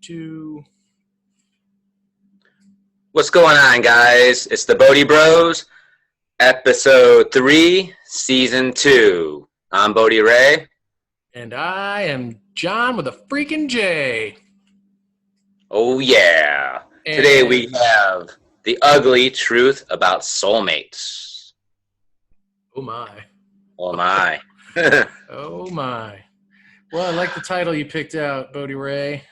2. What's going on, guys? It's the Bodhi Bros, episode 3, season 2. I'm Bodhi Ray. And I am John with a freaking J. Oh, yeah. And today we have the ugly truth about soulmates. Oh, my. Oh, my. Oh, my. Well, I like the title you picked out, Bodhi Ray.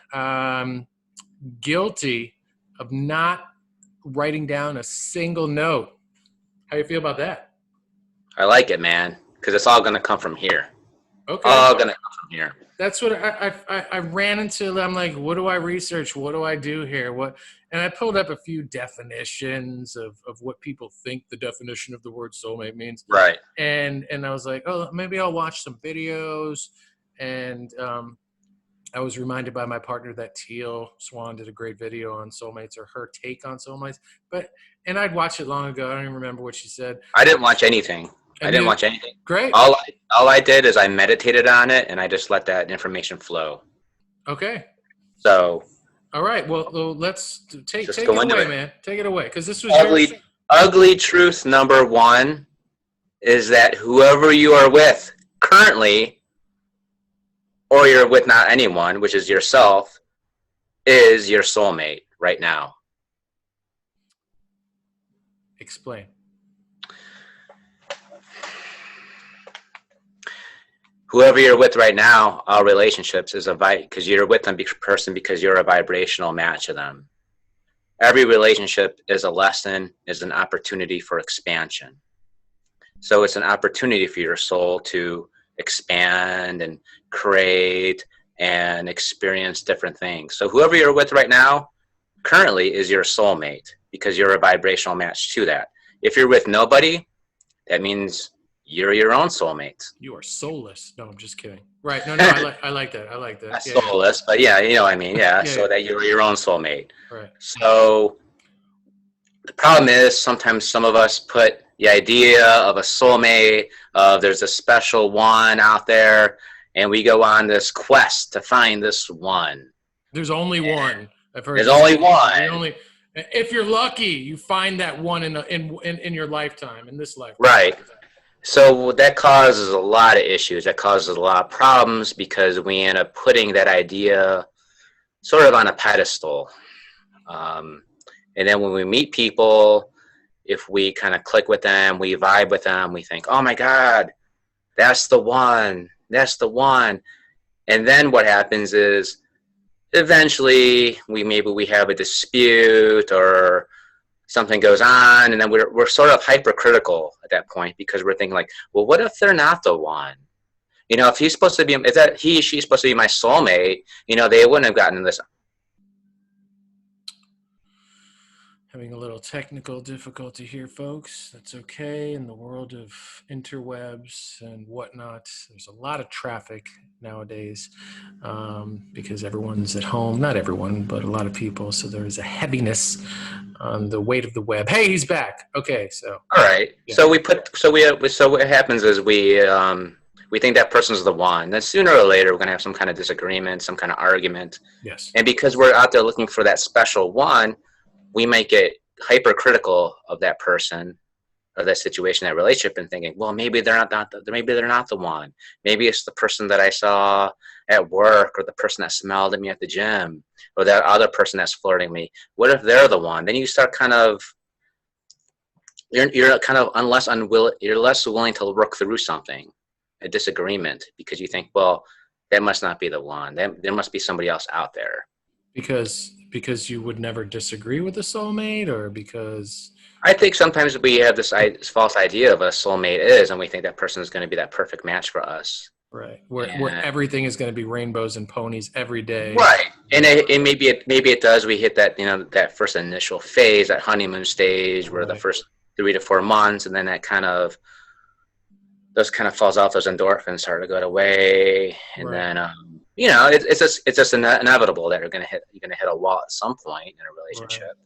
Guilty of not writing down a single note. How you feel about that? I like it, man, because it's all going to come from here. Okay. All going to come from here. That's what I ran into. I'm like, what do I research? What do I do here? And I pulled up a few definitions of what people think the definition of the word soulmate means. Right. And I was like, oh, maybe I'll watch some videos. And I was reminded by my partner that Teal Swan did a great video on soulmates, or her take on soulmates. And I'd watched it long ago. I don't even remember what she said. I didn't watch anything. Great. All I did is I meditated on it, and I just let that information flow. Okay. So. All right. Well, let's take it away, man. Take it away, because this was ugly truth number 1 is that whoever you are with currently, or you're with not anyone, which is yourself, is your soulmate right now. Explain. Whoever you're with right now, all relationships is because you're with them person because you're a vibrational match to them. Every relationship is a lesson, is an opportunity for expansion. So it's an opportunity for your soul to expand and create and experience different things. So whoever you're with right now currently is your soulmate because you're a vibrational match to that. If you're with nobody, that means you're your own soulmate. You are soulless. No, I'm just kidding. Right. No, I like that. I like that. Not soulless, but yeah, you know what I mean. Yeah, that you're your own soulmate. Right. So the problem is sometimes some of us put the idea of a soulmate, there's a special one out there, and we go on this quest to find this one. There's only one. I've heard. There's only one. If you're lucky, you find that one in your lifetime, in this lifetime. Right. So that causes a lot of issues. That causes a lot of problems because we end up putting that idea sort of on a pedestal. And then when we meet people, if we kind of click with them, we vibe with them, we think, oh my God, that's the one. That's the one. And then what happens is eventually we have a dispute or something goes on, and then we're sort of hypercritical at that point because we're thinking like, well, what if they're not the one? You know, if she's supposed to be my soulmate, you know, they wouldn't have gotten this. Having a little technical difficulty here, folks. That's okay. In the world of interwebs and whatnot, there's a lot of traffic nowadays because everyone's at home. Not everyone, but a lot of people. So there is a heaviness on the weight of the web. Hey, he's back. Okay, so. All right. Yeah. So what happens is we think that person's the one. Then sooner or later, we're going to have some kind of disagreement, some kind of argument. Yes. And because we're out there looking for that special one, we might get hypercritical of that person or that situation, that relationship, and thinking, well, maybe they're not the one. Maybe it's the person that I saw at work, or the person that smiled at me at the gym, or that other person that's flirting me. What if they're the one? Then you start you're less willing to work through something, a disagreement, because you think, well, that must not be the one. There must be somebody else out there. Because you would never disagree with a soulmate, or because I think sometimes we have this false idea of what a soulmate is, and we think that person is going to be that perfect match for us. Right. Where everything is going to be rainbows and ponies every day. Right. And maybe it does. We hit that, that first initial phase, that honeymoon stage, where the first 3 to 4 months, and then that kind of falls off. Those endorphins start to go away, and then it's just inevitable that you're gonna hit a wall at some point in a relationship.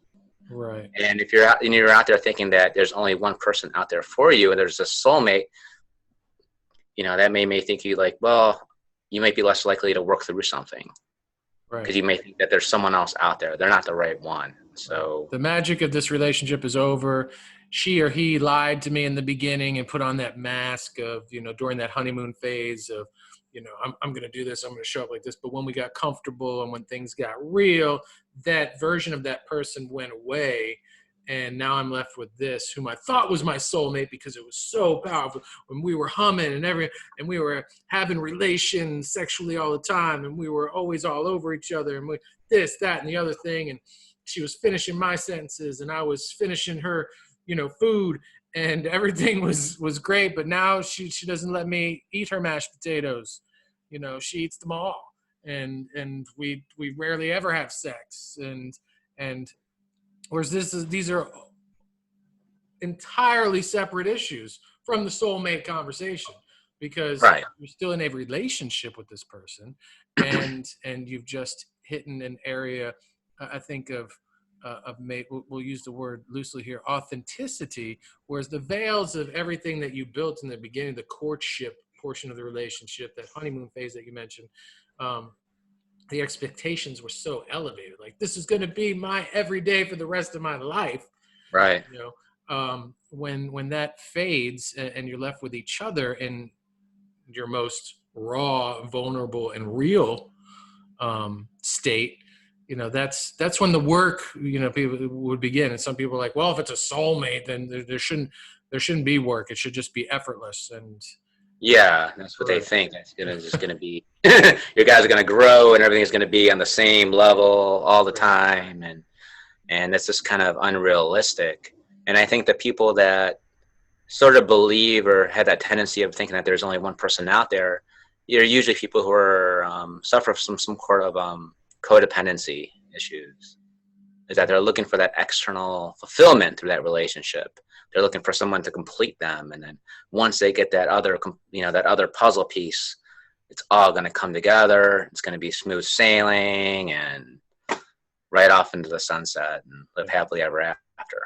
Right. And if you're out there thinking that there's only one person out there for you, and there's a soulmate, that may think you like, well, you might be less likely to work through something. Right. because you may think that there's someone else out there. They're not the right one. Right. So The magic of this relationship is over. She or he lied to me in the beginning and put on that mask of, during that honeymoon phase of, I'm going to do this. I'm going to show up like this. But when we got comfortable and when things got real, that version of that person went away. And now I'm left with this, whom I thought was my soulmate because it was so powerful when we were humming and we were having relations sexually all the time. And we were always all over each other and this, that, and the other thing. And she was finishing my sentences and I was finishing her, food, and everything was great. But now she doesn't let me eat her mashed potatoes. She eats them all. And we rarely ever have sex. And whereas these are entirely separate issues from the soulmate conversation, because right, you're still in a relationship with this person, and you've just hit in an area, I think of mate. We'll use the word loosely here, authenticity. Whereas the veils of everything that you built in the beginning, the courtship portion of the relationship, that honeymoon phase that you mentioned, the expectations were so elevated. Like, this is going to be my everyday for the rest of my life. right. When that fades and you're left with each other in your most raw, vulnerable, and real state, that's when the work, people would begin. And some people are like, well, if it's a soulmate, then there shouldn't be work. It should just be effortless. And Yeah, that's what they right, think. That's just gonna be your guys are gonna grow and everything's gonna be on the same level all the right, time, and that's just kind of unrealistic. And I think the people that sort of believe or had that tendency of thinking that there's only one person out there, you're usually people who are suffer from some sort of codependency issues. Is that they're looking for that external fulfillment through that relationship. They're looking for someone to complete them, and then once they get that other, that other puzzle piece, it's all going to come together. It's going to be smooth sailing and right off into the sunset and live right. happily ever after.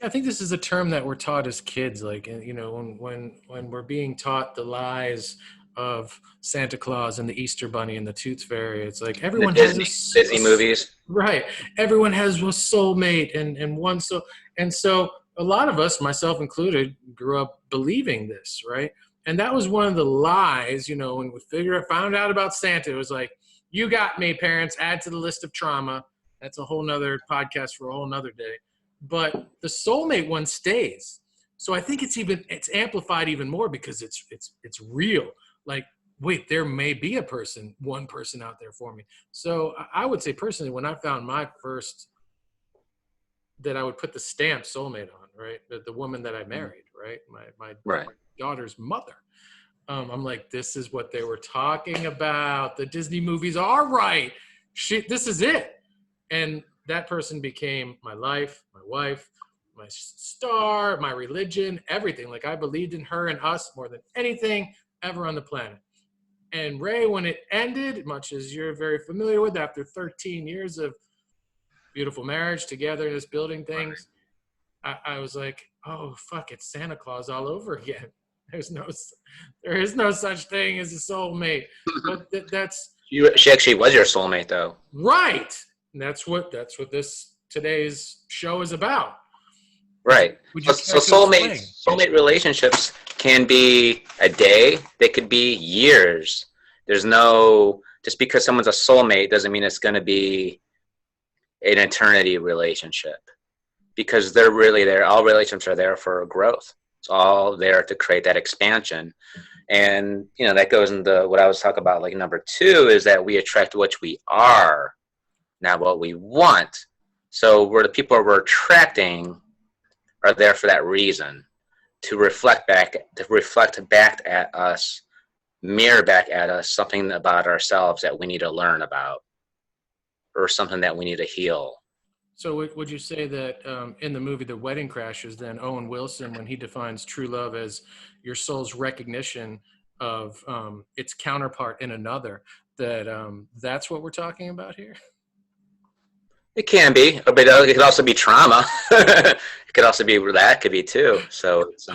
I think this is a term that we're taught as kids. Like, when we're being taught the lies of Santa Claus and the Easter Bunny and the Tooth Fairy, it's like The everyone has Disney movies. right. Everyone has a soulmate and one. So a lot of us, myself included, grew up believing this, right? And that was one of the lies. When we found out about Santa, it was like, you got me, parents. Add to the list of trauma. That's a whole nother podcast for a whole nother day. But the soulmate one stays. So I think it's amplified even more because it's real. Like, wait, there may be one person out there for me. So I would say personally, when I found my first, that I would put the stamp soulmate on, right? The woman that I married, right? My Right. daughter's mother. I'm like, this is what they were talking about. The Disney movies are right. This is it. And that person became my life, my wife, my star, my religion, everything. Like, I believed in her and us more than anything ever on the planet. And Ray, when it ended, much as you're very familiar with, after 13 years of beautiful marriage together in this building things, I was like, oh, fuck, it's Santa Claus all over again. There is no such thing as a soulmate. But that's She actually was your soulmate, though. right. And that's what this today's show is about. Right. Would you So care to explain? soulmate relationships can be a day. They could be years. There's no, just because someone's a soulmate doesn't mean it's going to be an eternity relationship, because they're really there. All relationships are there for growth. It's all there to create that expansion. And, that goes into what I was talking about. Like, number 2 is that we attract what we are, not what we want. So the people we're attracting are there for that reason, to reflect back at us, mirror back at us something about ourselves that we need to learn about, or something that we need to heal. So would you say that in the movie The Wedding Crashers, then Owen Wilson, when he defines true love as your soul's recognition of its counterpart in another, that that's what we're talking about here? It can be, but it could also be trauma. It could also be that could be too. So it's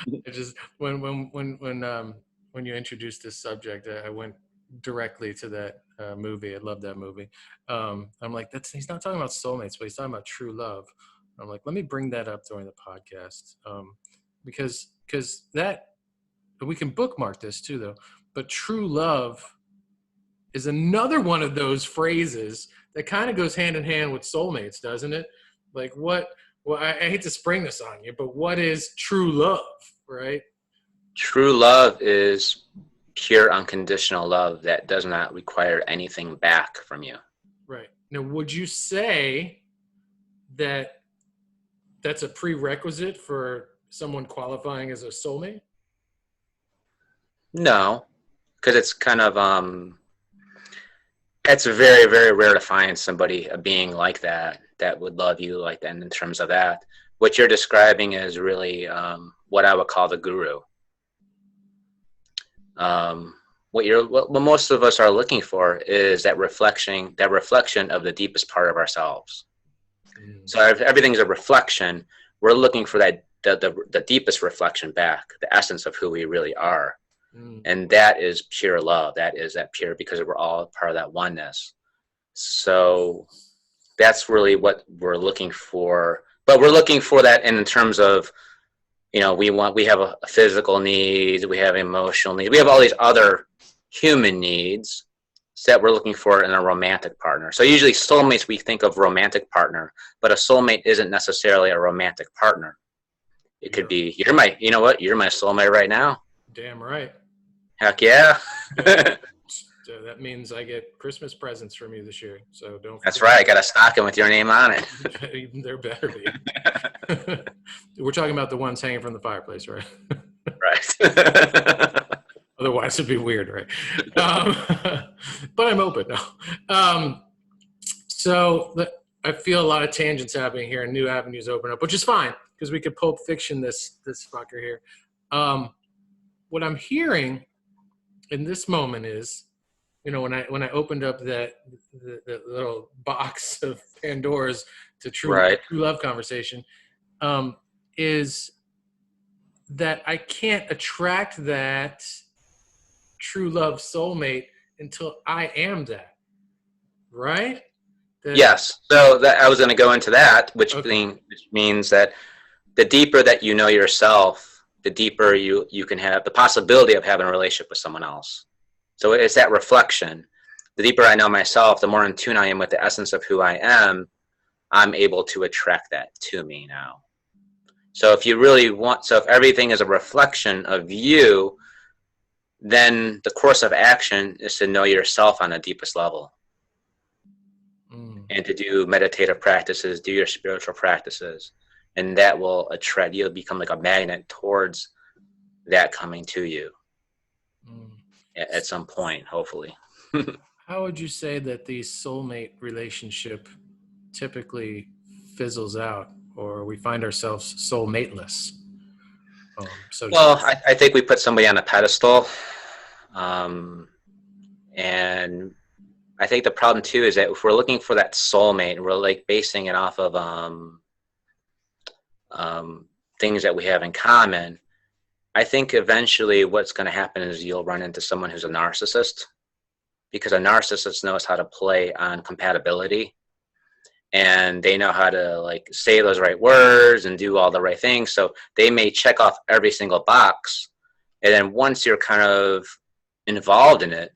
It just when you introduced this subject, I went directly to that movie. I love that movie. I'm like, he's not talking about soulmates, but he's talking about true love. I'm like, let me bring that up during the podcast, because that we can bookmark this too, though. But true love is another one of those phrases that kind of goes hand in hand with soulmates, doesn't it? Like what? Well, I hate to spring this on you, but what is true love, right? True love is pure unconditional love that does not require anything back from you. Right. Now, would you say that that's a prerequisite for someone qualifying as a soulmate? No, because it's kind of it's very, very rare to find somebody, a being like that, that would love you like that. In terms of that, what you're describing is really what I would call the guru. What most of us are looking for is that reflection of the deepest part of ourselves. So if everything's a reflection, we're looking for that the deepest reflection back, the essence of who we really are. And that is pure love. That pure, because we're all part of that oneness. So that's really what we're looking for. But we're looking for that in terms of, we have a physical needs, we have emotional needs, we have all these other human needs that we're looking for in a romantic partner. So usually soulmates, we think of romantic partner, but a soulmate isn't necessarily a romantic partner. It could be, you're my soulmate right now. Damn right. Heck yeah. So that means I get Christmas presents from you this year. So don't. That's right. I got a stocking with your name on it. There better be. We're talking about the ones hanging from the fireplace, right? Right. Otherwise, it'd be weird, right? But I'm open now. So I feel a lot of tangents happening here and new avenues open up, which is fine because we could Pulp Fiction this fucker here. What I'm hearing in this moment is, when I opened up the little box of Pandora's to true love conversation, is that I can't attract that true love soulmate until I am that, right? Yes. So I was going to go into that, which means that the deeper that you know yourself, the deeper you can have the possibility of having a relationship with someone else. So it's that reflection. The deeper I know myself, the more in tune I am with the essence of who I am, I'm able to attract that to me now. So if everything is a reflection of you, then the course of action is to know yourself on the deepest level. And to do meditative practices, do your spiritual practices. And that will attract, you'll become like a magnet towards that coming to you at some point, hopefully. How would you say that the soulmate relationship typically fizzles out, or we find ourselves soulmateless? I think we put somebody on a pedestal. And I think the problem too is that if we're looking for that soulmate and we're like basing it off of things that we have in common, I think eventually what's going to happen is you'll run into someone who's a narcissist, because a narcissist knows how to play on compatibility, and they know how to like say those right words and do all the right things. So they may check off every single box, and then once you're kind of involved in it,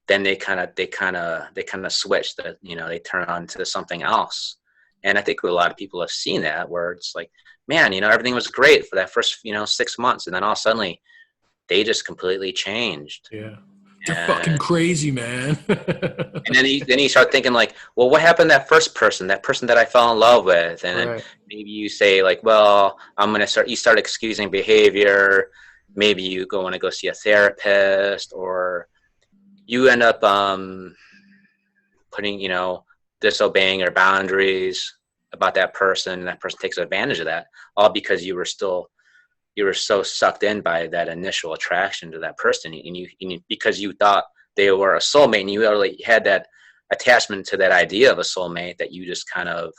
then they kind of switch that, they turn on to something else. And I think a lot of people have seen that, where it's like, man, everything was great for that first, 6 months. And then all of a sudden they just completely changed. Yeah. They're fucking crazy, man. And then you start thinking like, well, what happened to that person that I fell in love with? And then maybe you say like, well, you start excusing behavior. Maybe you want to go see a therapist, or you end up putting, disobeying your boundaries about that person, and that person takes advantage of that, all because you were so sucked in by that initial attraction to that person, and because you thought they were a soulmate, and you already had that attachment to that idea of a soulmate, that you just kind of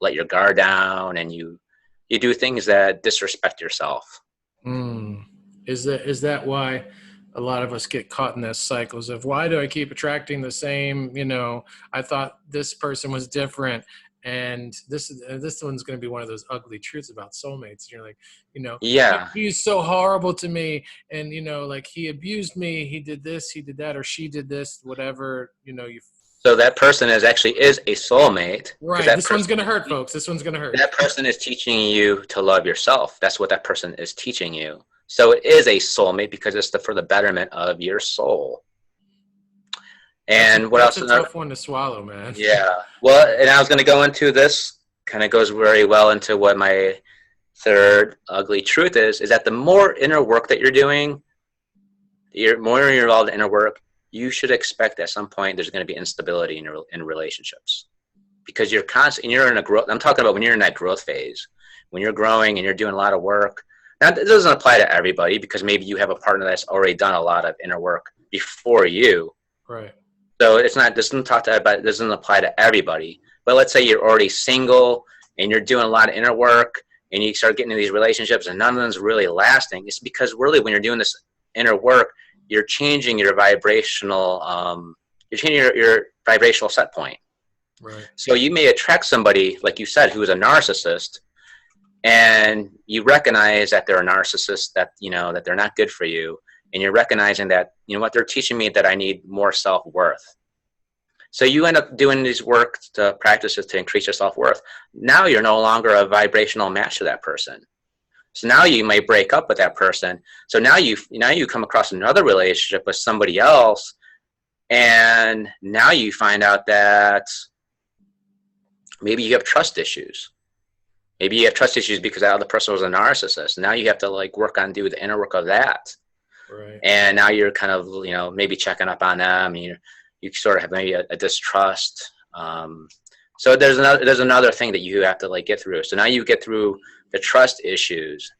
let your guard down, and you do things that disrespect yourself. Is that why a lot of us get caught in those cycles of, why do I keep attracting the same, I thought this person was different. And this one's going to be one of those ugly truths about soulmates. And you're like, Yeah. he's so horrible to me. And, like, he abused me. He did this, he did that, or she did this, whatever, you. So that person is a soulmate, because Right. This one's going to hurt, folks. This one's going to hurt. that person is teaching you to love yourself. That's what that person is teaching you. So it is a soulmate because it's for the betterment of your soul. And that's a tough one to swallow, man. Yeah. Well, and I was going to go into this, kind of goes very well into what my third ugly truth is that the more inner work that you're doing, the more you're involved in inner work, you should expect at some point there's going to be instability in relationships, because you're constant. You're in a growth. I'm talking about when you're in that growth phase, when you're growing and you're doing a lot of work. Now, it doesn't apply to everybody, because maybe you have a partner that's already done a lot of inner work before you. Right. So doesn't apply to everybody. But let's say you're already single and you're doing a lot of inner work, and you start getting into these relationships and none of them's really lasting. It's because really when you're doing this inner work, you're changing your vibrational, your vibrational set point. Right. So you may attract somebody, like you said, who is a narcissist, and you recognize that they're a narcissist, that that they're not good for you, and you're recognizing that what they're teaching me, that I need more self-worth. So you end up doing these practices to increase your self-worth. Now you're no longer a vibrational match to that person. So now you may break up with that person. So now you come across another relationship with somebody else, and now you find out that maybe you have trust issues. Maybe you have trust issues because that other person was a narcissist. Now you have to do the inner work of that. Right. And now you're kind of, maybe checking up on them. You sort of have maybe a distrust. So there's another thing that you have to get through. So now you get through the trust issues,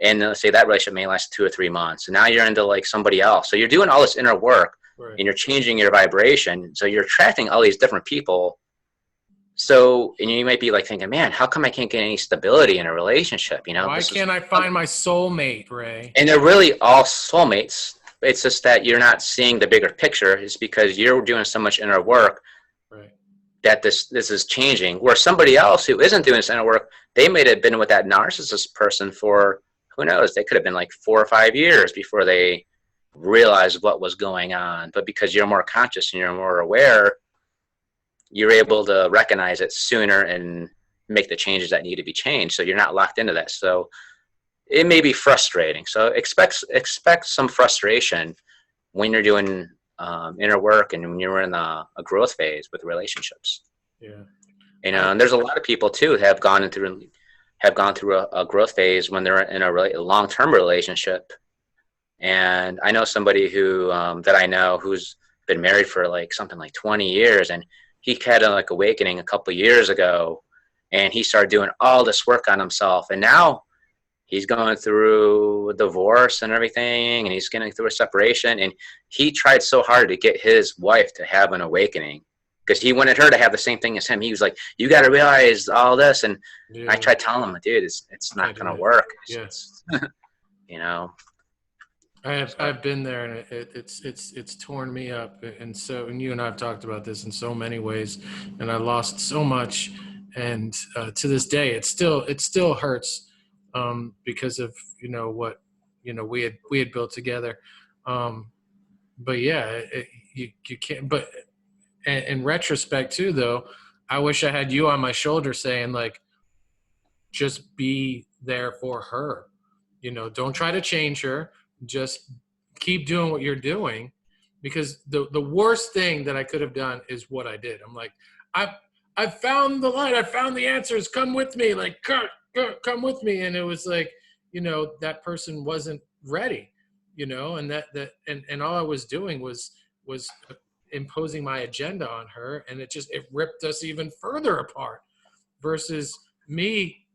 and let's say that relationship may last 2 or 3 months. So now you're into somebody else. So you're doing all this inner work, right, and you're changing your vibration. So you're attracting all these different people. So, and you might be thinking, man, how come I can't get any stability in a relationship? Why can't I find my soulmate, Ray? And they're really all soulmates. It's just that you're not seeing the bigger picture. It's because you're doing so much inner work, right, that this is changing. Where somebody else who isn't doing this inner work, they may have been with that narcissist person for, who knows, they could have been 4 or 5 years before they realized what was going on. But because you're more conscious and you're more aware, you're able to recognize it sooner and make the changes that need to be changed. So you're not locked into that. So it may be frustrating. So expect some frustration when you're doing inner work and when you're in a growth phase with relationships. Yeah. And there's a lot of people too that have gone through a growth phase when they're in a long-term relationship. And I know somebody who that I know who's been married for something like 20 years, and he had an awakening a couple of years ago, and he started doing all this work on himself. And now he's going through a divorce and everything, and he's getting through a separation. And he tried so hard to get his wife to have an awakening because he wanted her to have the same thing as him. He was like, you got to realize all this. And I tried telling him, dude, it's not going to work. Yes. I've been there, and it's torn me up, and you and I have talked about this in so many ways, and I lost so much, and to this day it still hurts because of what we had built together, but yeah, you can't. But in retrospect too, though, I wish I had you on my shoulder saying just be there for her, don't try to change her. Just keep doing what you're doing, because the worst thing that I could have done is what I did. I'm like, I found the light. I found the answers. Come with me. Come with me. And it was that person wasn't ready, and and all I was doing was imposing my agenda on her. And it ripped us even further apart versus me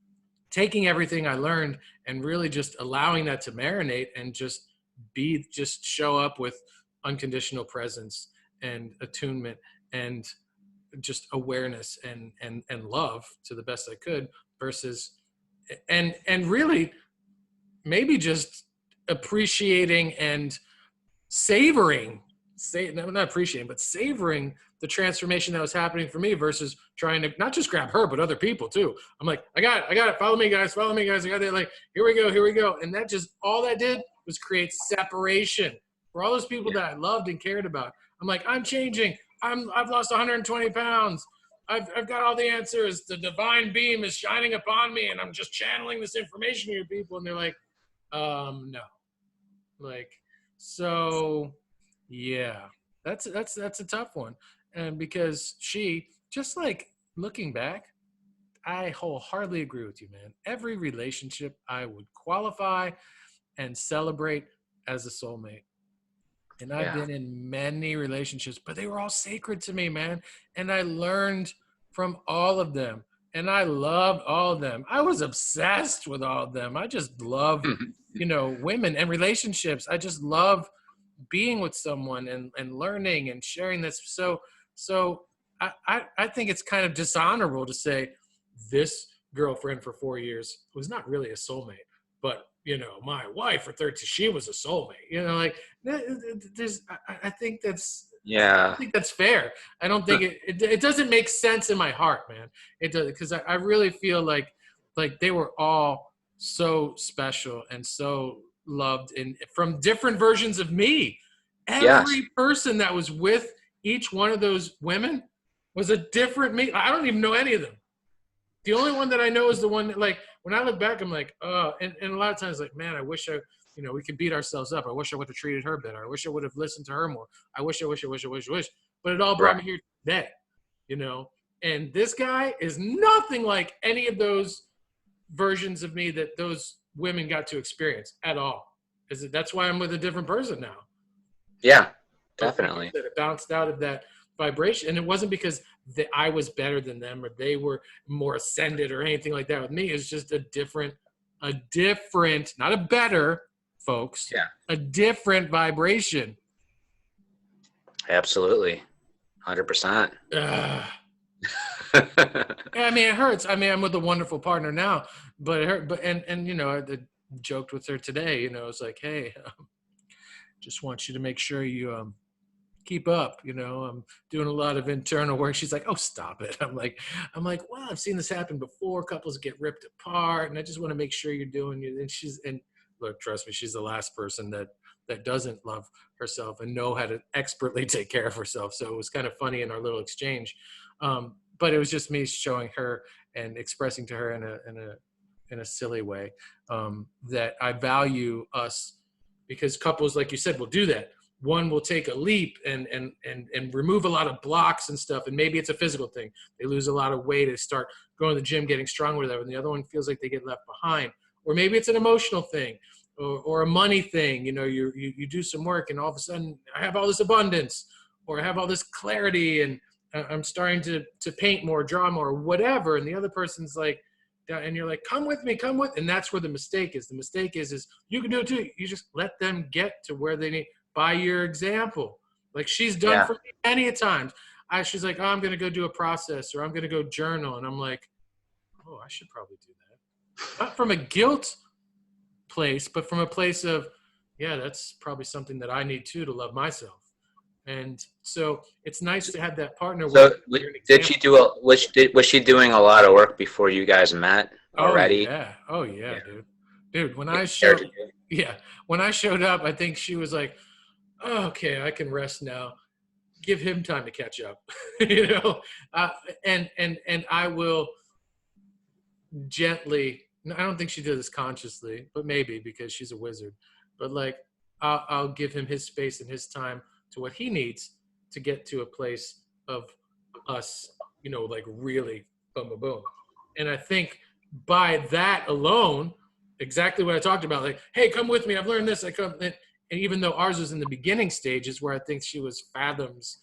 taking everything I learned and really just allowing that to marinate and just show up with unconditional presence and attunement and just awareness and love to the best I could versus, and really maybe just appreciating and savoring, not appreciating, but savoring the transformation that was happening for me versus trying to not just grab her, but other people too. I'm like, I got it. Follow me, guys. I got it. Like, here we go. And that just, all that did was create separation for all those people Yeah. that I loved and cared about. I'm like, I'm changing. I've lost 120 pounds. I've got all the answers. The divine beam is shining upon me, and I'm just channeling this information to your people. And they're like, no. Like, so yeah, that's a tough one. And because she, just like, looking back, I wholeheartedly agree with you, man. Every relationship I would qualify and celebrate as a soulmate. And I've Yeah. been in many relationships, but they were all sacred to me, man. And I learned from all of them. And I loved all of them. I was obsessed with all of them. I just love, women and relationships. I just love being with someone and learning and sharing this. So I think it's kind of dishonorable to say this girlfriend for 4 years was not really a soulmate, but my wife for 13, she was a soulmate. Like, there's, I think that's, Yeah. fair. I don't think it doesn't make sense in my heart, man. It does, because I really feel like they were all so special and so loved, and from different versions of me. Yes. Every person that was with each one of those women was a different me. I don't even know any of them. The only one that I know is the one that, like, when I look back, I'm like, and a lot of times, like, man, I wish we could beat ourselves up. I wish I would have treated her better. I wish I would have listened to her more. I wish. But it all brought Right. me here today, you know? And this guy is nothing like any of those versions of me that those women got to experience at all. That's why I'm with a different person now. Yeah. But like I Definitely. said, it bounced out of that vibration. And it wasn't because I was better than them or they were more ascended or anything like that with me. It's just a different, not a better, folks, Yeah. a different vibration. Absolutely. 100%. Ugh. I mean, it hurts. I mean, I'm with a wonderful partner now, but it hurt. But I joked with her today. It's like, hey, just want you to make sure you keep up. I'm doing a lot of internal work. She's like, oh, stop it. I'm like, well, I've seen this happen before. Couples get ripped apart, and I just want to make sure you're doing it. And look, trust me, she's the last person that doesn't love herself and know how to expertly take care of herself. So it was kind of funny in our little exchange. But it was just me showing her and expressing to her in a silly way that I value us, because couples, like you said, will do that. One will take a leap and remove a lot of blocks and stuff, and maybe it's a physical thing. They lose a lot of weight, they start going to the gym, getting stronger, whatever, and the other one feels like they get left behind. Or maybe it's an emotional thing, or a money thing. You do some work, and all of a sudden, I have all this abundance, or I have all this clarity, and I'm starting to paint more, draw more, whatever. And the other person's like, and you're like, come with me, and that's where the mistake is. The mistake is you can do it too. You just let them get to where they need by your example. Like she's done Yeah. for me many a times. She's like, oh, I'm going to go do a process, or I'm going to go journal. And I'm like, oh, I should probably do that. Not from a guilt place, but from a place of, yeah, that's probably something that I need too to love myself. And so it's nice to have that partner where So you're an did she example. do was she doing a lot of work before you guys met Oh already? yeah. Oh yeah, Yeah. dude. Yeah, compared to you. Yeah, when I showed up, I think she was like, oh, okay, I can rest now. Give him time to catch up, you know. Uh, and I will gently. I don't think she did this consciously, but maybe because she's a wizard. But like, I'll give him his space and his time to what he needs to get to a place of us, like really boom, boom, boom. And I think by that alone, exactly what I talked about, like, hey, come with me. I've learned this. And even though ours was in the beginning stages where I think she was fathoms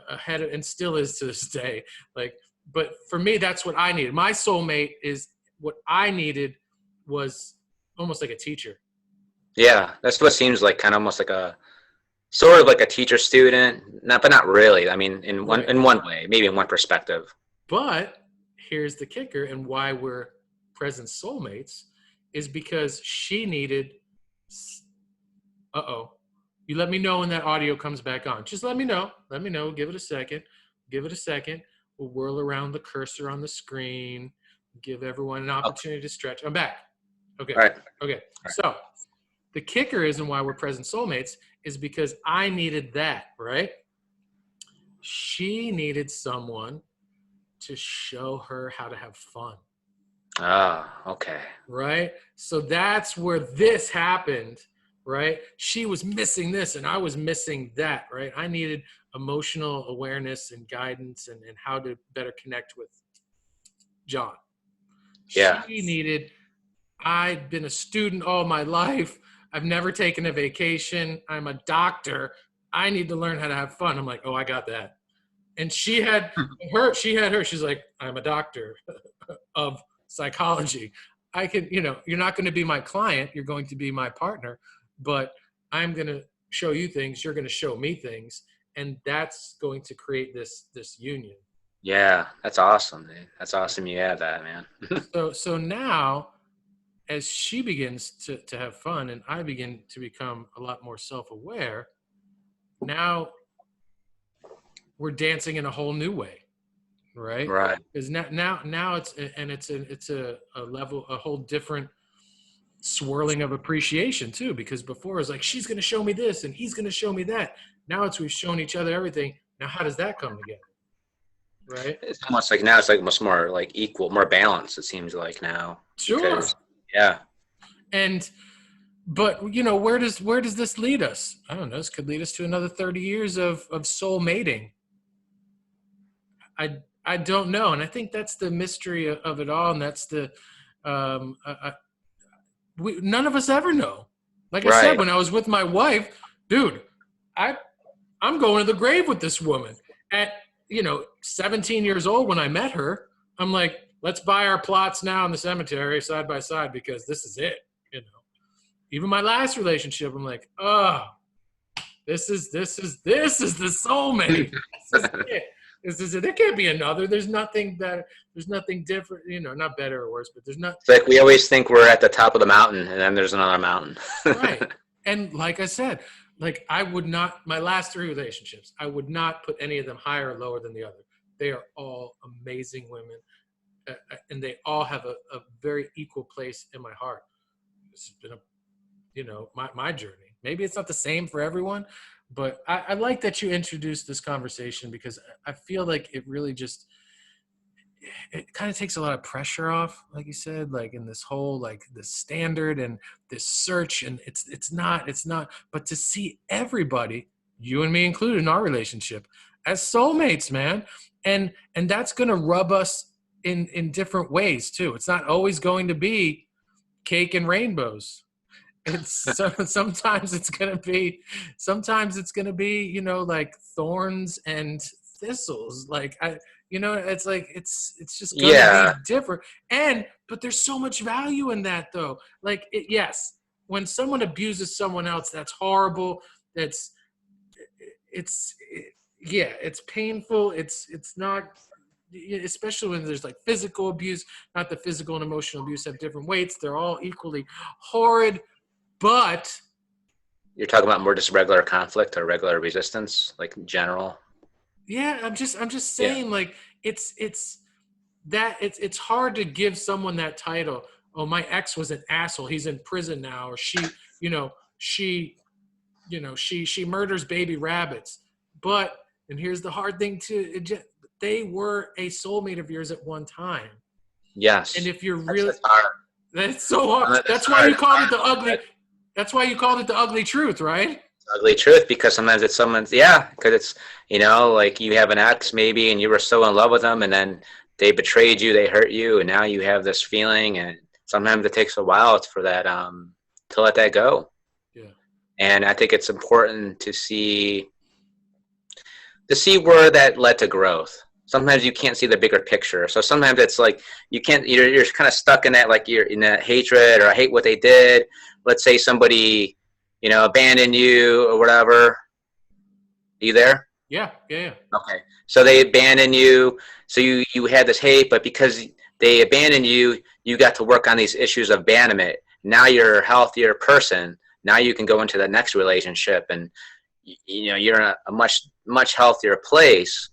ahead of, and still is to this day. Like, but for me, that's what I needed. My soulmate is what I needed, was almost like a teacher. Yeah, that's what seems like, kind of almost like a sort of like a teacher student, but not really. I mean, Right. in one way, maybe in one perspective. But here's the kicker, and why we're present soulmates is because she needed, uh-oh, You let me know when that audio comes back on. Just let me know. Let me know. Give it a second. Give it a second. We'll whirl around the cursor on the screen. Give everyone an Okay. opportunity to stretch. I'm back. Okay. All right. Okay. So the kicker is, and why we're present soulmates, is because I needed that, right? She needed someone to show her how to have fun. Ah, okay. Right? So that's where this happened, right? She was missing this and I was missing that, right? I needed emotional awareness and guidance and how to better connect with John. Yeah. She needed, I've been a student all my life. I've never taken a vacation. I'm a doctor. I need to learn how to have fun. I'm like, oh, I got that. And she had her, she's like, I'm a doctor of psychology. I can, you're not going to be my client. You're going to be my partner, but I'm going to show you things. You're going to show me things. And that's going to create this union. Yeah. That's awesome, dude. That's awesome. You have that, man. So now as she begins to have fun and I begin to become a lot more self-aware, now we're dancing in a whole new way. Right. Right. Because now it's a level, a whole different swirling of appreciation too, because before it was like, she's going to show me this and he's going to show me that. Now it's, we've shown each other everything. Now, how does that come together? Right. It's almost like now it's like much more like equal, more balanced. It seems like now. Sure. Because, yeah. But where does this lead us? I don't know. This could lead us to another 30 years of soul mating. I don't know. And I think that's the mystery of it all. And that's the, none of us ever know. Like I said, when I was with my wife, dude, I'm going to the grave with this woman at, 17 years old. When I met her, I'm like, let's buy our plots now in the cemetery side by side, because this is it. Even my last relationship, I'm like, oh, this is the soulmate. This is it. There can't be another. There's nothing better. There's nothing different. Not better or worse, but there's not. It's like we always think we're at the top of the mountain, and then there's another mountain. Right. And like I said, like I would not. My last 3 relationships, I would not put any of them higher or lower than the other. They are all amazing women, and they all have a very equal place in my heart. This has been my journey. Maybe it's not the same for everyone. But I like that you introduced this conversation, because I feel like it really just, it kind of takes a lot of pressure off, like you said, like in this whole, like the standard and this search, and it's not, but to see everybody, you and me included in our relationship, as soulmates, man. And that's going to rub us in different ways too. It's not always going to be cake and rainbows. Sometimes it's gonna be like thorns and thistles. Like it's like it's just gonna be different. But there's so much value in that, though. Like yes, when someone abuses someone else, that's horrible. It's painful. It's not. Especially when there's like physical abuse. Not the physical and emotional abuse have different weights. They're all equally horrid. But you're talking about more just regular conflict or regular resistance, like in general. Yeah, I'm just saying, like it's hard to give someone that title. Oh, my ex was an asshole. He's in prison now, or she murders baby rabbits. But, and here's the hard thing too, they were a soulmate of yours at one time. Yes. And if you're that's so hard. That's why you called it the ugly. That's why you called it the ugly truth, right? Ugly truth, because sometimes it's someone's, because it's, like you have an ex maybe and you were so in love with them and then they betrayed you, they hurt you, and now you have this feeling, and sometimes it takes a while for that, to let that go. Yeah. And I think it's important to see where that led to growth. Sometimes you can't see the bigger picture. So sometimes it's like you're kind of stuck in that, like you're in that hatred, or I hate what they did. Let's say somebody, abandoned you or whatever. Are you there? Yeah. Okay. So they abandoned you. So you had this hate, but because they abandoned you, you got to work on these issues of abandonment. Now you're a healthier person. Now you can go into the next relationship, and you're in a much healthier place.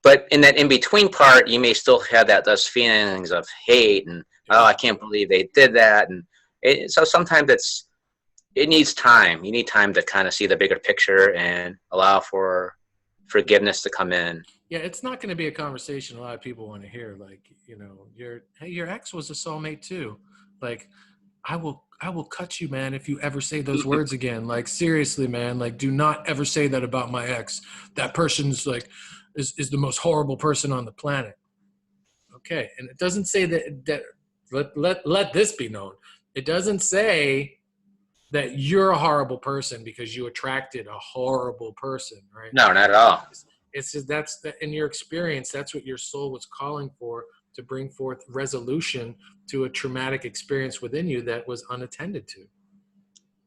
But in that in between part, you may still have those feelings of hate and, oh, I can't believe they did that. And so sometimes it needs time. You need time to kind of see the bigger picture and allow for forgiveness to come in. Yeah, it's not going to be a conversation a lot of people want to hear. Like, your ex was a soulmate too. Like, I will cut you, man, if you ever say those words again. Like, seriously, man, like, do not ever say that about my ex. That person's like is the most horrible person on the planet. Okay. And it doesn't say that let this be known. It doesn't say that you're a horrible person because you attracted a horrible person, right? No, not at all. It's just that's the, in your experience, that's what your soul was calling for, to bring forth resolution to a traumatic experience within you that was unattended to.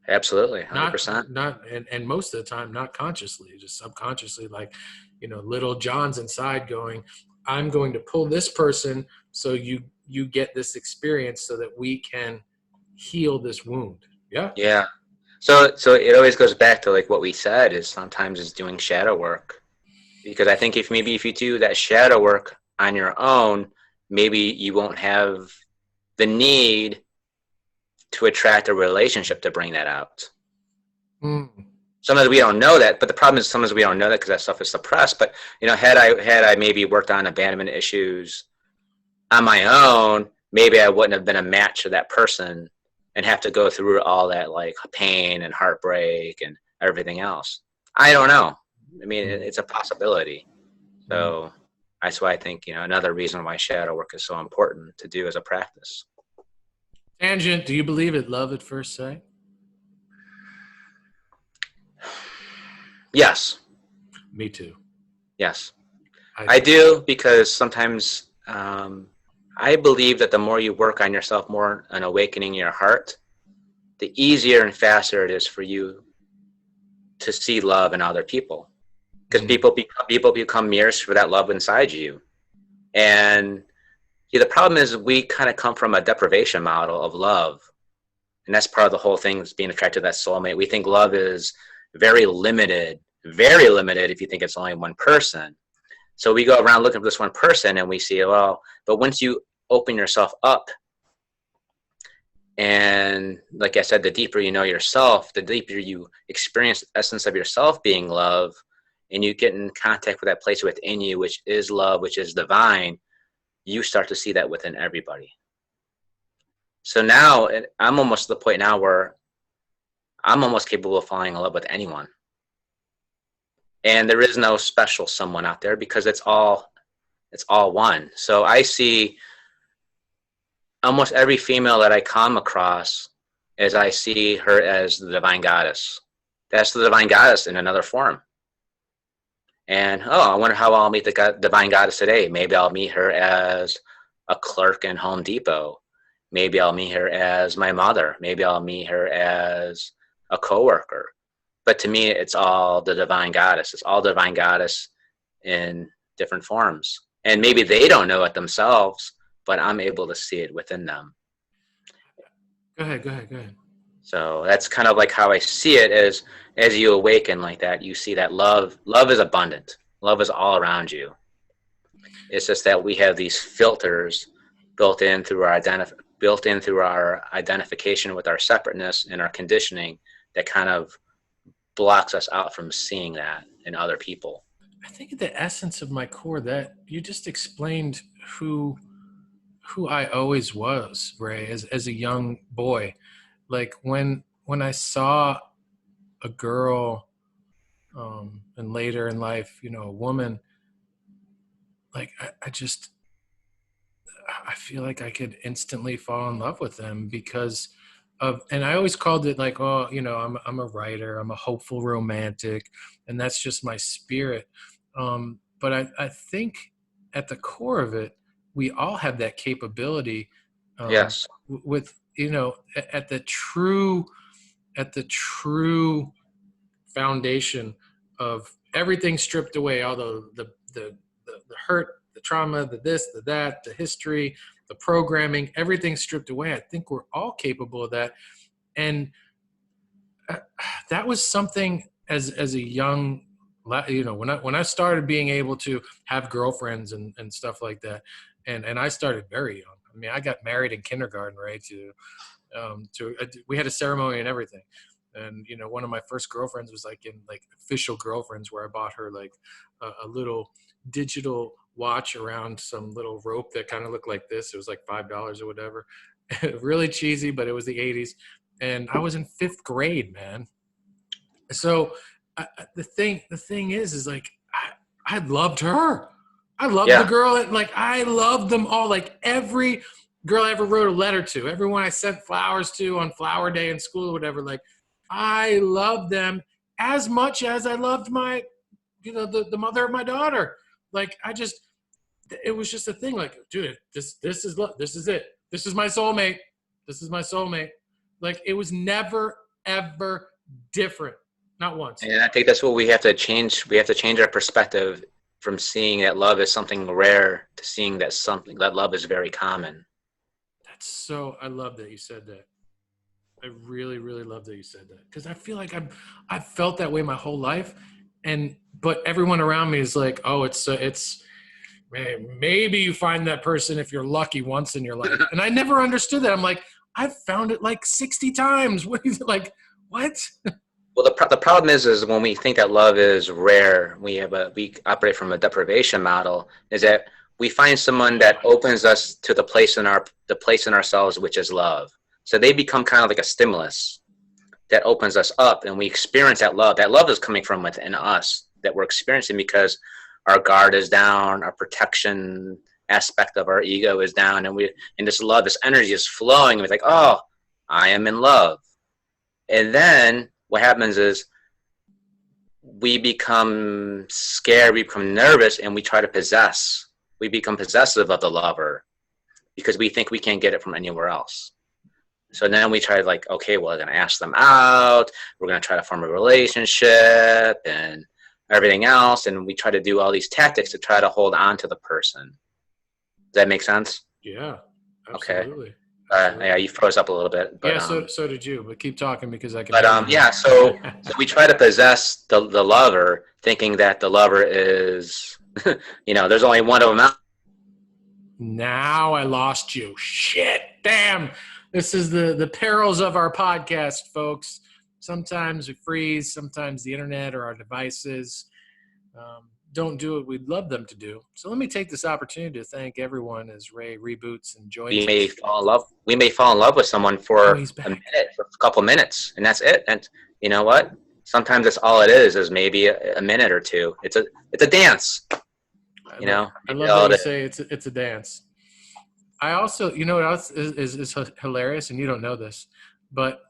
Absolutely, Not 100%. not and most of the time not consciously, just subconsciously, like, little John's inside going, I'm going to pull this person so you get this experience so that we can heal this wound. Yeah. Yeah. So it always goes back to like what we said is sometimes it's doing shadow work. Because I think if you do that shadow work on your own, maybe you won't have the need to attract a relationship to bring that out. Mm. Sometimes we don't know that, but the problem is sometimes we don't know that because that stuff is suppressed. But had I maybe worked on abandonment issues on my own, maybe I wouldn't have been a match to that person and have to go through all that like pain and heartbreak and everything else. I don't know. I mean, it's a possibility. So that's why I think, another reason why shadow work is so important to do as a practice. Tangent, do you believe in love at first sight? Yes. Me too. Yes. I do, because sometimes I believe that the more you work on yourself, more on awakening your heart, the easier and faster it is for you to see love in other people. Because people become mirrors for that love inside you. And the problem is we kind of come from a deprivation model of love. And that's part of the whole thing, is being attracted to that soulmate. We think love is very limited if you think it's only one person. So we go around looking for this one person and we see, well, but once you open yourself up, and like I said, the deeper you know yourself, the deeper you experience the essence of yourself being love, and you get in contact with that place within you, which is love, which is divine, you start to see that within everybody. So now I'm almost to the point now where I'm almost capable of falling in love with anyone. And there is no special someone out there, because it's all one. So I see almost every female that I come across as I see her as the divine goddess. That's the divine goddess in another form. And, I wonder how I'll meet the divine goddess today. Maybe I'll meet her as a clerk in Home Depot. Maybe I'll meet her as my mother. Maybe I'll meet her as a coworker. But to me, it's all the divine goddess. It's all divine goddess in different forms. And maybe they don't know it themselves, but I'm able to see it within them. Go ahead. So that's kind of like how I see it, as you awaken like that, you see that love is abundant. Love is all around you. It's just that we have these filters built in through our identification with our separateness and our conditioning that kind of blocks us out from seeing that in other people. I think at the essence of my core, that you just explained who I always was, Ray, as a young boy. Like when I saw a girl, and later in life, a woman, like I feel like I could instantly fall in love with them because of, and I always called it like, oh, I'm a writer, I'm a hopeful romantic, and that's just my spirit. But I think at the core of it, we all have that capability. Yes. With at the true foundation of everything stripped away, all the hurt, the trauma, the this, the that, the history, the programming, everything stripped away. I think we're all capable of that. And that was something as a young, when I started being able to have girlfriends and stuff like that, and I started very young. I mean, I got married in kindergarten, right? We had a ceremony and everything. And one of my first girlfriends was like in like official girlfriends, where I bought her like a little digital watch around some little rope that kind of looked like this. It was like $5 or whatever. Really cheesy, but it was the 80s. And I was in 5th grade, man. So the thing is like I loved her. I loved the Yeah. girl, and like I loved them all. Like every girl I ever wrote a letter to, everyone I sent flowers to on Flower Day in school or whatever. Like I loved them as much as I loved my, the mother of my daughter. Like it was just a thing. Like, dude, this is love. This is it. This is my soulmate. This is my soulmate. Like it was never ever different. Not once. And I think that's what we have to change. We have to change our perspective from seeing that love is something rare to seeing that love is very common. I love that you said that. I really, really love that you said that, because I feel like I've felt that way my whole life, but everyone around me is like, oh, it's man, maybe you find that person if you're lucky once in your life, and I never understood that. I'm like, I've found it like 60 times. What is it like? What? Well, the problem is when we think that love is rare, we operate from a deprivation model. Is that we find someone that opens us to the place in ourselves, which is love. So they become kind of like a stimulus that opens us up, and we experience that love. That love is coming from within us that we're experiencing because our guard is down, our protection aspect of our ego is down, and this love, this energy is flowing. And we're like, oh, I am in love. And then what happens is we become scared, we become nervous, and we try to possess. We become possessive of the lover because we think we can't get it from anywhere else. So then we try like, okay, well, we're going to ask them out. We're going to try to form a relationship and everything else. And we try to do all these tactics to try to hold on to the person. Does that make sense? Yeah, absolutely. Okay. Yeah, you froze up a little bit. But, yeah, so did you. But keep talking because I can. But yeah, so we try to possess the lover, thinking that the lover is, there's only one of them out. Now I lost you. Shit, damn. This is the perils of our podcast, folks. Sometimes we freeze. Sometimes the internet or our devices don't do what we'd love them to do. So let me take this opportunity to thank everyone as Ray reboots and joins We us. may fall in love with someone for a minute, for a couple minutes, and that's it. And you know what? Sometimes that's all it is maybe a minute or two. It's a dance. I love that you say it's a dance. I also, what else is hilarious, and you don't know this, but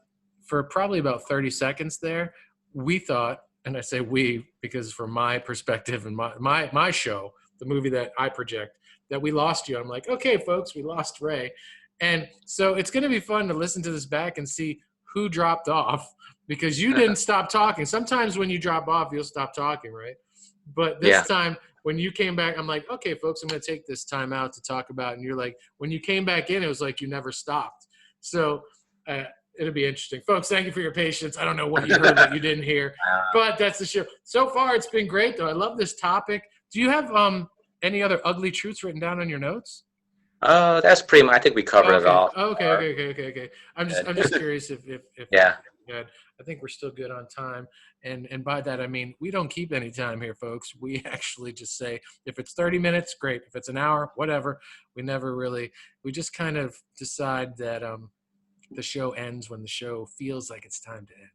for probably about 30 seconds there, we thought, and I say we because from my perspective and my show, the movie that I project, that we lost you. I'm like, okay, folks, we lost Ray. And so it's going to be fun to listen to this back and see who dropped off, because you didn't stop talking. Sometimes when you drop off, you'll stop talking, right? But this time, when you came back, I'm like, okay, folks, I'm going to take this time out to talk about. And you're like, when you came back in, it was like you never stopped. So it'll be interesting. Folks, thank you for your patience. I don't know what you heard that you didn't hear, but that's the show. So far, it's been great, though. I love this topic. Do you have any other ugly truths written down on your notes? That's pretty much, I think we covered it all. Okay. I'm just curious if yeah. Good. I think we're still good on time. And by that, I mean, we don't keep any time here, folks. We actually just say, if it's 30 minutes, great. If it's an hour, whatever. We just kind of decide that the show ends when the show feels like it's time to end.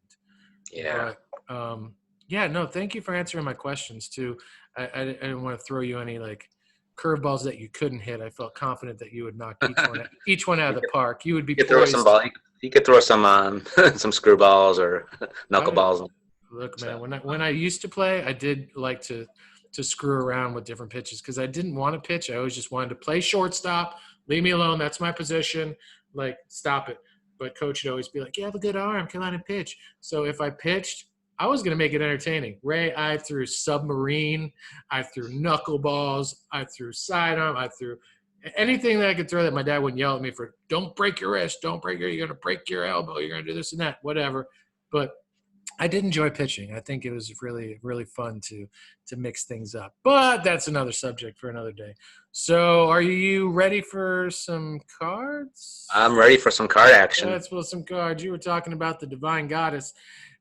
Yeah. But, no, thank you for answering my questions too. I didn't want to throw you any like curveballs that you couldn't hit. I felt confident that you would knock each one out of the park. You would be poised. You could throw some some screwballs or knuckleballs. Look, man, when I used to play, I did like to screw around with different pitches because I didn't want to pitch. I always just wanted to play shortstop. Leave me alone. That's my position. Like, stop it. But coach would always be like, you have a good arm. Come out and pitch. So if I pitched, I was going to make it entertaining. Ray, I threw submarine. I threw knuckleballs. I threw sidearm. I threw anything that I could throw that my dad wouldn't yell at me for. Don't break your wrist. You're going to break your elbow. You're going to do this and that, whatever. But I did enjoy pitching. I think it was really, really fun to mix things up. But that's another subject for another day. So, are you ready for some I'm cards? ready for some card action. Let's pull some cards. You were talking about the divine goddess,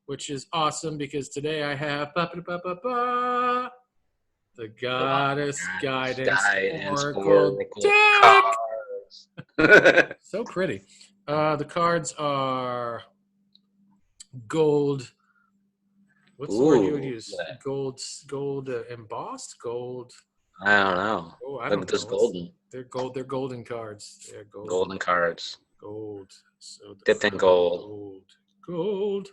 which is awesome because today I have the The goddess guidance guidance oracle oracle deck. cards. So pretty. The cards are gold. What's the word you would Ooh, use? Gold embossed, gold. I don't know. Oh, I Look don't at this know. What's golden, they're gold? They're golden cards. They're golden. golden cards Gold. So the dipped in front gold. gold.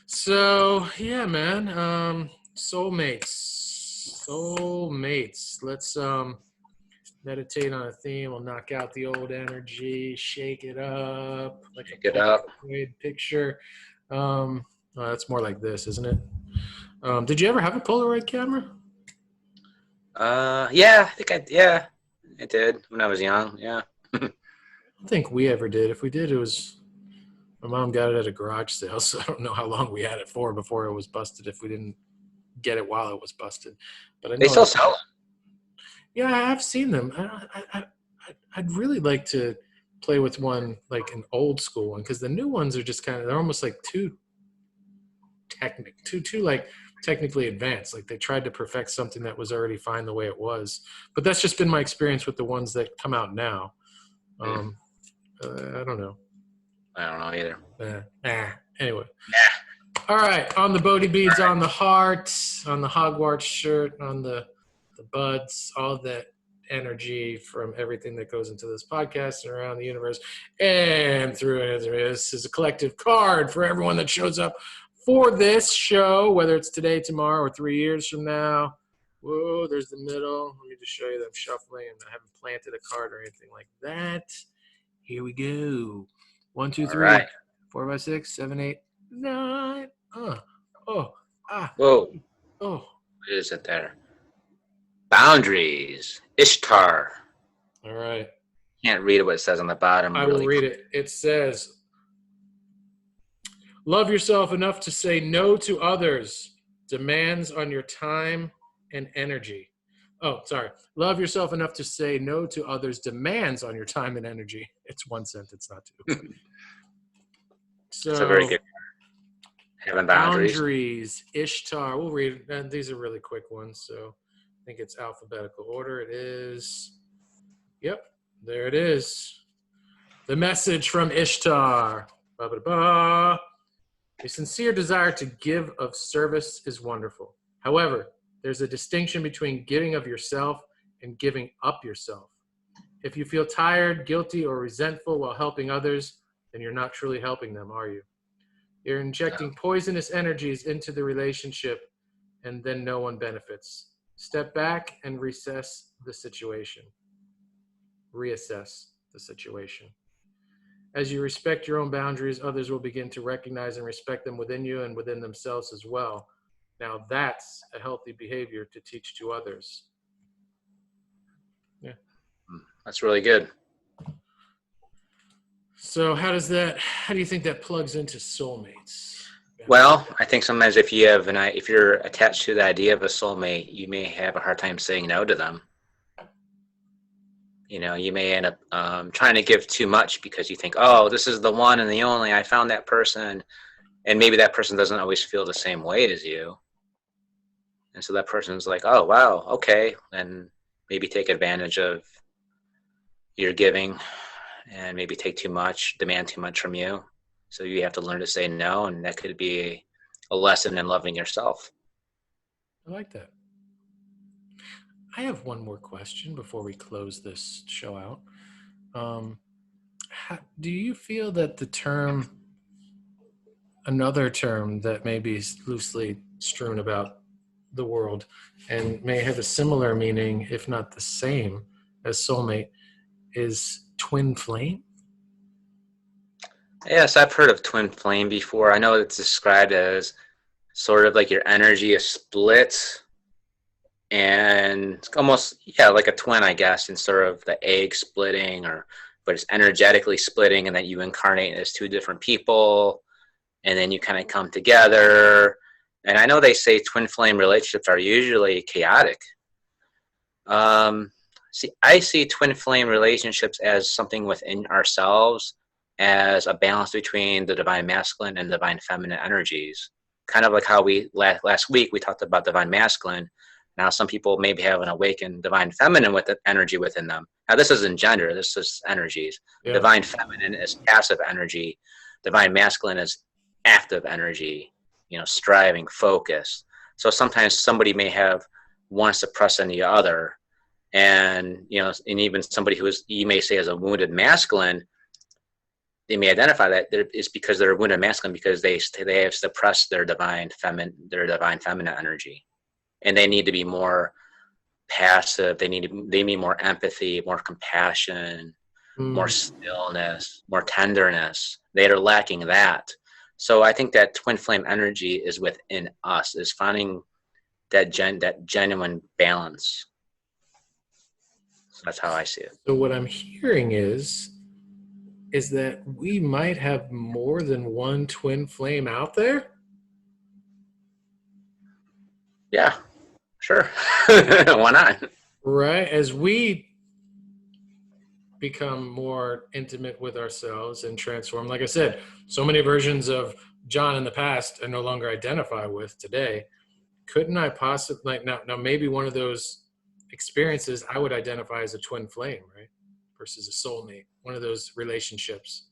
So yeah, man. Soulmates. Let's meditate on a theme. We'll knock out the old energy, shake it up like Pick a it up. Polaroid picture. That's more like this, isn't it? Did you ever have a Polaroid camera? Yeah, I did when I was young. Yeah. I don't think we ever did. If we did, it was my mom got it at a garage sale, so I don't know how long we had it for before it was busted. If we didn't get it while it was busted, but I They know still it. sell them. Yeah, I've seen them. I'd really like to play with one like an old school one because the new ones are just kind of they're almost like too like technically advanced. Like they tried to perfect something that was already fine the way it was. But that's just been my experience with the ones that come out now. Um, I don't know. I don't know either. Anyway. All right. On the Bodhi beads, on the heart, on the Hogwarts shirt, on the buds, all that energy from everything that goes into this podcast and around the universe and through it. This is a collective card for everyone that shows up for this show, whether it's today, tomorrow, or 3 years from now. Whoa, there's the middle. Let me just show you that I'm shuffling and I haven't planted a card or anything like that. Here we go. 1, 2, All 3, right. 4, 5, 6, 7, 8, 9. Oh, Whoa. oh. What is it there? Boundaries. Ishtar. All right. Can't read what it says on the bottom. I will read it. It says, love yourself enough to say no to others' demands on your time and energy. Oh, sorry. Love yourself enough to say no to others' demands on your time and energy. It's one sentence, not two. So, It's a very good card. Having boundaries. Ishtar. We'll read it. These are really quick ones, so I think it's alphabetical order. It is. Yep, there it is. The message from Ishtar. Ba-ba-ba. A sincere desire to give of service is wonderful. However, there's a distinction between giving of yourself and giving up yourself. If you feel tired, guilty, or resentful while helping others, then you're not truly helping them, are you? You're injecting poisonous energies into the relationship, and then no one benefits. Step back and reassess the situation. As you respect your own boundaries, others will begin to recognize and respect them within you and within themselves as well. Now that's a healthy behavior to teach to others. Yeah. That's really good. So how do you think that plugs into soulmates? Well, I think sometimes if you're attached to the idea of a soulmate, you may have a hard time saying no to them. You know, you may end up trying to give too much because you think, oh, this is the one and the only. I found that person. And maybe that person doesn't always feel the same way as you. And so that person's like, oh, wow, okay. And maybe take advantage of your giving and maybe take too much, demand too much from you. So you have to learn to say no. And that could be a lesson in loving yourself. I like that. I have one more question before we close this show out. Do you feel that the term, another term that may be loosely strewn about the world and may have a similar meaning, if not the same, as soulmate, is twin flame? Yes, I've heard of twin flame before. I know it's described as sort of like your energy is split and it's almost, yeah, like a twin, I guess, in sort of the egg splitting but it's energetically splitting and that you incarnate as two different people. and then you kind of come together. And I know they say twin flame relationships are usually chaotic. I see twin flame relationships as something within ourselves, as a balance between the divine masculine and divine feminine energies. Kind of like how we last week we talked about divine masculine. Now some people maybe have an awakened divine feminine with the energy within them. Now this isn't gender, this is energies. Yeah. Divine feminine is passive energy. Divine masculine is active energy, striving, focused. So sometimes somebody may have one suppressing the other. And, and even somebody who is, you may say, is a wounded masculine, they may identify that it's because they're wounded masculine because they have suppressed their divine feminine energy, and they need to be more passive. They need more empathy, more compassion, more stillness, more tenderness. They are lacking that. So I think that twin flame energy is within us, is finding that genuine balance. So that's how I see it. So what I'm hearing is that we might have more than one twin flame out there? Yeah, sure. Why not? Right. As we become more intimate with ourselves and transform, like I said, so many versions of John in the past I no longer identify with today. Couldn't I possibly, now maybe one of those experiences I would identify as a twin flame, right? Versus a soulmate, one of those relationships,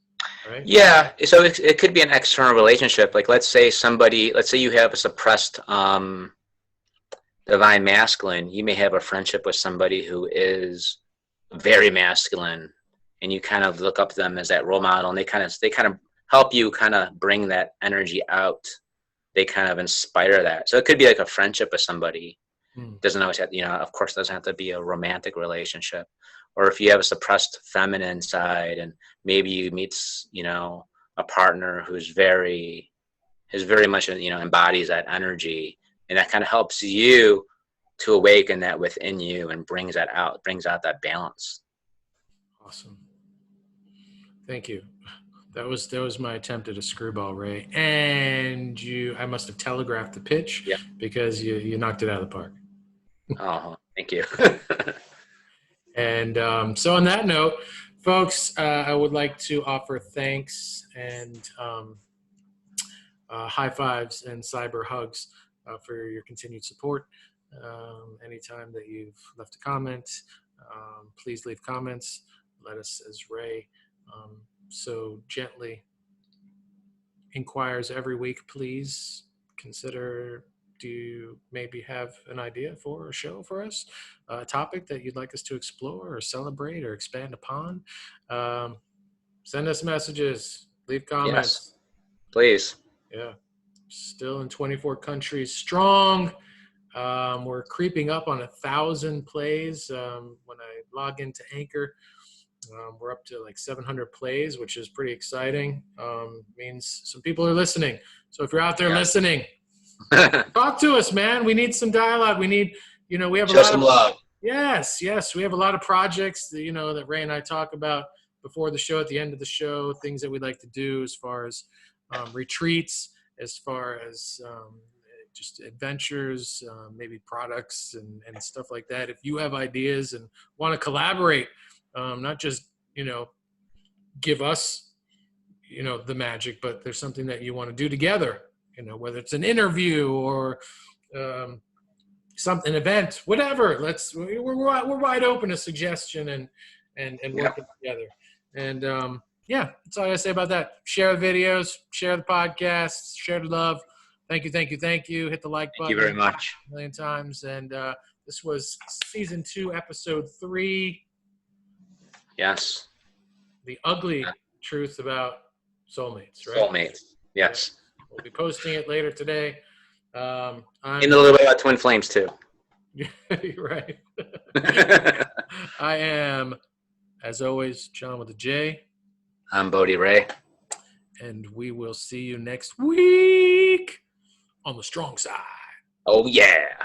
right? Yeah, so it could be an external relationship. Like let's say you have a suppressed divine masculine. You may have a friendship with somebody who is very masculine, and you kind of look up to them as that role model, and they kind of help you kind of bring that energy out. They kind of inspire that. So it could be like a friendship with somebody. Doesn't always have, of course, doesn't have to be a romantic relationship. Or if you have a suppressed feminine side, and maybe you meet, a partner who's very much, embodies that energy, and that kind of helps you to awaken that within you and brings out that balance. Awesome. Thank you. That was my attempt at a screwball, Ray. And I must have telegraphed the pitch because you knocked it out of the park. Oh, thank you. And so on that note, folks, I would like to offer thanks and high fives and cyber hugs for your continued support. Anytime that you've left a comment, please leave comments. Let us, as Ray so gently inquires every week, please consider, do you maybe have an idea for a show for us, a topic that you'd like us to explore or celebrate or expand upon? Send us messages, leave comments. Yes, please. Yeah, still in 24 countries strong. We're creeping up on 1,000 plays. When I log into Anchor, we're up to like 700 plays, which is pretty exciting. Means some people are listening. So if you're out there listening, talk to us, man. We need some dialogue. We need, we have a lot of love. Yes. We have a lot of projects that, that Ray and I talk about before the show, at the end of the show, things that we'd like to do as far as retreats, as far as just adventures, maybe products and stuff like that. If you have ideas and want to collaborate, not just, give us, the magic, but there's something that you want to do together, whether it's an interview or an event, whatever. We're wide open to suggestion and working together. And that's all I gotta say about that. Share the videos, share the podcasts, share the love. Thank you. Hit the like button. Thank you very much. A million times. And this was season 2, episode 3. Yes. The ugly truth about soulmates, right? Soulmates. Yes. We'll be posting it later today. And a little bit about twin flames too. Right. I am, as always, John with a J. I'm Bodhi Ray. And we will see you next week on the strong side. Oh, yeah.